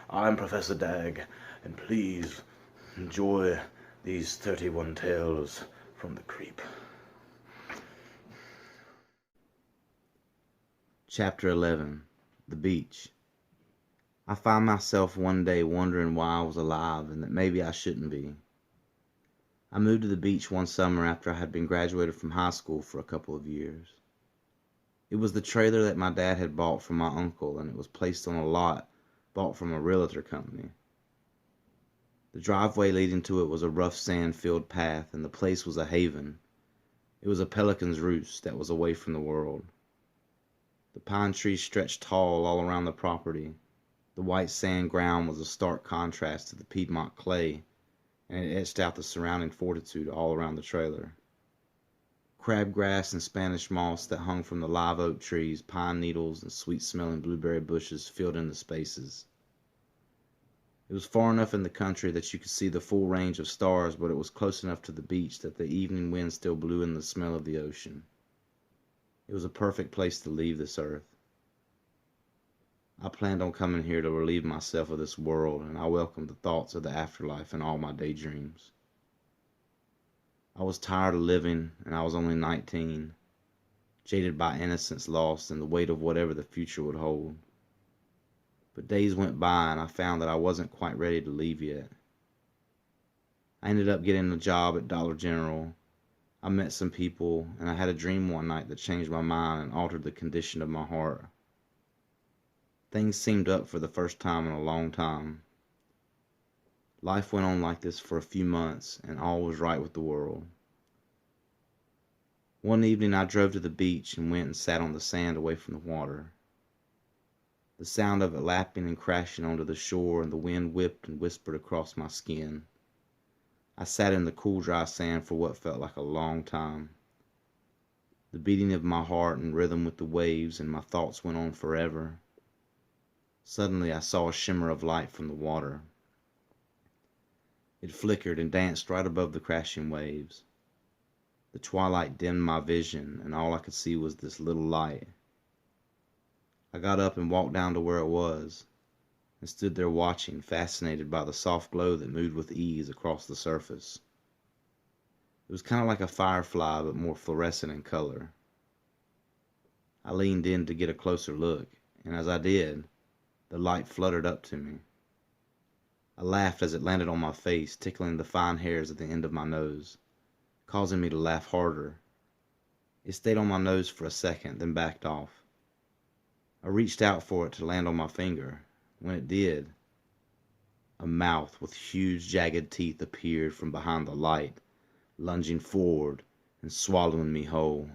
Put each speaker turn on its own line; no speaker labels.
I'm Professor Dag, and please enjoy these 31 tales from the creep.
Chapter 11. The Beach. I find myself one day wondering why I was alive and that maybe I shouldn't be. I moved to the beach one summer after I had been graduated from high school for a couple of years. It was the trailer that my dad had bought from my uncle, and it was placed on a lot bought from a realtor company. The driveway leading to it was a rough sand-filled path, and the place was a haven. It was a pelican's roost that was away from the world. The pine trees stretched tall all around the property. The white sand ground was a stark contrast to the Piedmont clay, and it etched out the surrounding fortitude all around the trailer. Crabgrass and Spanish moss that hung from the live oak trees, pine needles, and sweet-smelling blueberry bushes filled in the spaces. It was far enough in the country that you could see the full range of stars, but it was close enough to the beach that the evening wind still blew in the smell of the ocean. It was a perfect place to leave this earth. I planned on coming here to relieve myself of this world, and I welcomed the thoughts of the afterlife in all my daydreams. I was tired of living, and I was only 19, jaded by innocence lost and the weight of whatever the future would hold. But days went by, and I found that I wasn't quite ready to leave yet. I ended up getting a job at Dollar General. I met some people, and I had a dream one night that changed my mind and altered the condition of my heart. Things seemed up for the first time in a long time. Life went on like this for a few months, and all was right with the world. One evening I drove to the beach and went and sat on the sand away from the water. The sound of it lapping and crashing onto the shore, and the wind whipped and whispered across my skin. I sat in the cool, dry sand for what felt like a long time. The beating of my heart in rhythm with the waves, and my thoughts went on forever. Suddenly I saw a shimmer of light from the water. It flickered and danced right above the crashing waves. The twilight dimmed my vision, and all I could see was this little light. I got up and walked down to where it was, and stood there watching, fascinated by the soft glow that moved with ease across the surface. It was kind of like a firefly, but more fluorescent in color. I leaned in to get a closer look, and as I did, the light fluttered up to me. I laughed as it landed on my face, tickling the fine hairs at the end of my nose, causing me to laugh harder. It stayed on my nose for a second, then backed off. I reached out for it to land on my finger. When it did, a mouth with huge jagged teeth appeared from behind the light, lunging forward and swallowing me whole.